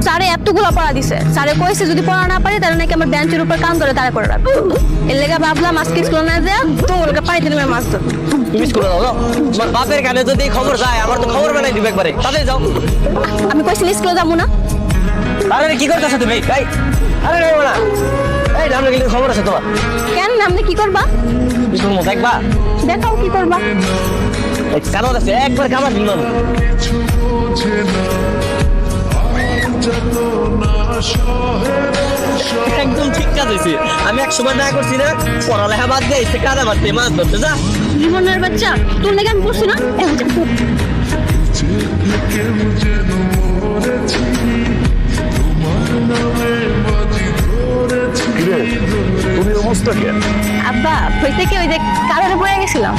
স্যারে এতগুলো পড়া দিছে, স্যারে কইছে যদি পড়া না পারি তাহলে নাকি আমার বেঞ্চের উপর কাম করে তারা করে রাখবে। এর লেগে ভাবলাম আজকে স্কুল না যায় তোমাকে পাইতে নেমে মাছ ধরবো। তুমি স্কুলে যাও, তোমার বাপের কানে যদি খবর যায় আমার তো খবর বানাই দিবে একবারে, তাহলে যাও। আমি কইছি স্কুলে যাবো না। আরে কি করতেছো তুমি? এই আরে রে না, এই নামে গেলে খবর আছে তোমার? কেন নামলে কি করবা? তুমি দেখবা, দেখাও কি করবা। কারণ আছে একবার কামার দিলাম। একদম ঠিক কাজ হয়েছে। আমি এক সময় না করছি না, পড়ালেখা বাদ দিয়ে এসে কাদা মারতে মাছ ধরতে যা। জীবনের বাচ্চা তোর লেগে আমি পড়ছি না। তুমি অবস্থা কেন? আব্বা হইতে কি ওই যে কাদারে পড়ে গেছিলাম।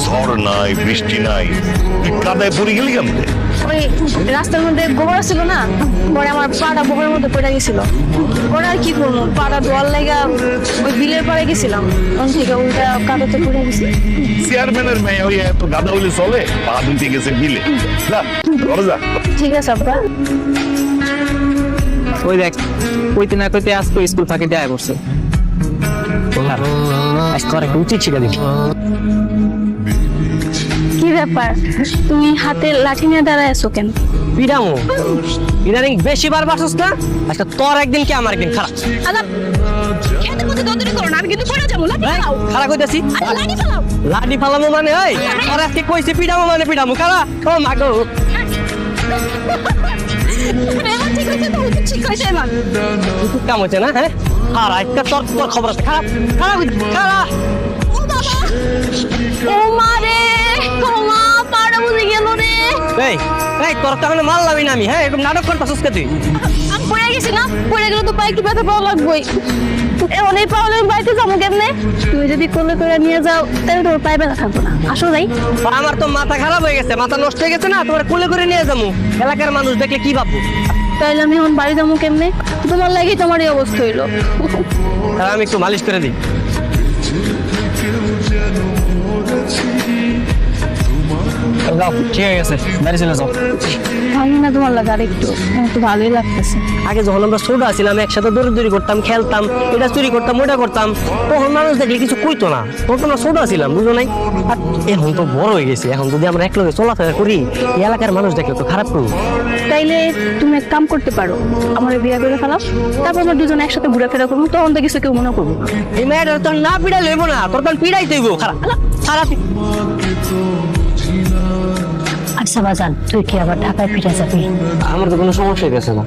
ঝড় নাই, বৃষ্টি নাই, তুই কাদায় পড়ে গেলি কেমনে? ওই রাস্তার মধ্যে গোবর ছিল না, পরে আমার পাটা গোবরের মধ্যে পড়ে গেছিল। ওরা আর কি করবো, পাটা ধোয়ার লাগা ওই বিলের পাড়ে গেছিলাম, ওখান থেকে ওইটা কাদাতে পড়ে গেছি। চেয়ারম্যানের মেয়ে হইয়া এত গাদা হইলে চলে? পা ধুইতে গেছে বিলে। যা, ঘরে যা। ঠিক আছে আব্বা। ওই দেখ, কইতে না কইতে আজকে স্কুল ফাঁকি দেয়া করছে। আজকে আর উচিত শিখা দিবি। কি ব্যাপার, তুমি হাতে লাঠি নিয়ে দাঁড়ায় আছো কেন? পিডামো ইদানিং বেশি বার বাসস না, আজকে তোর একদিন কি আমার একদিন খারাপ। আচ্ছা খেতে মধ্যে দৌড়ি করো না, আমি কিন্তু পড়ে যাবো। লাঠি ফেলাও। খারাপ কইতাছি, আচ্ছা, লাঠি ফেলাও। লাডি ফালামো মানে ওই আর আজকে কইছে পিডামো মানে পিডামো খারা। ও মাগো এবার ঠিক হয়েছে তো, উচিত ঠিক হয়েছে এবার। কাম হচ্ছে না। হ্যাঁ আর আজকে তোর তোর খবর আছে খারাপ খারাপ খারাপ। ও বাবা, ও মা রে, ও মা, পাড়া বুঝে গেল রে। এই এই তোর তো এখন মারলামই না আমি। হ্যাঁ এরকম নাটক করতেছিস কে তুই? আমি পড়ে গেছি না, পড়ে গেলে তো পায়ে একটু ব্যথা পাওয়া লাগবেই। এখন এই পাওয়া আমি বাড়িতে যাবো কেমনে? তুমি যদি কোলে করে নিয়ে যাও তাহলে তোর পায়ে ব্যথা থাকবো না। আসো যাই। আমার তো মাথা খারাপ হয়ে গেছে, মাথা নষ্ট হয়ে গেছে না, তোমার কোলে করে নিয়ে যাবো। এলাকার মানুষ দেখলে কি ভাববো? তাহলে আমি এখন বাড়ি যাবো কেমনে? তোমার লাগি তোমার এই অবস্থা হইলো। আর আমি একটু মালিশ করে দিই। যাও, ঠিক আছে, বাড়ি চলে যাও। ভালো না তোমার লাগে? আর একটু আমার তো ভালোই লাগতেছে। আগে যখন আমরা ছোট ছিলাম একসাথে দৌড়ি করতাম, খেলতাম, এটা চুরি করতাম, ওটা করতাম, তখন মানুষ দেখলে কিছু কইতো না। তখন আমরা ছোট ছিলাম, বুঝো নাই? আর এখন তো বড় হয়ে গেছে, এখন যদি আমরা একলগে চলাফেরা করি এই এলাকার মানুষ দেখলে তো খারাপ করবো। তাইলে তুমি এক কাম করতে পারো, আমার বিয়ে করে ফেলাও, তারপর আমরা দুজন একসাথে ঘুরে করবো, তখন তো কিছু কেউ মনে করবো। এই মেয়েটা তোর না পিড়াই লইব না, তোর তখন পিড়াই তৈব। খারাপ খারাপ। আচ্ছা বাজান, তুই কি আবার ঢাকায় ফিরে যাবি? আমার তো কোনো সমস্যা হইতেছে না।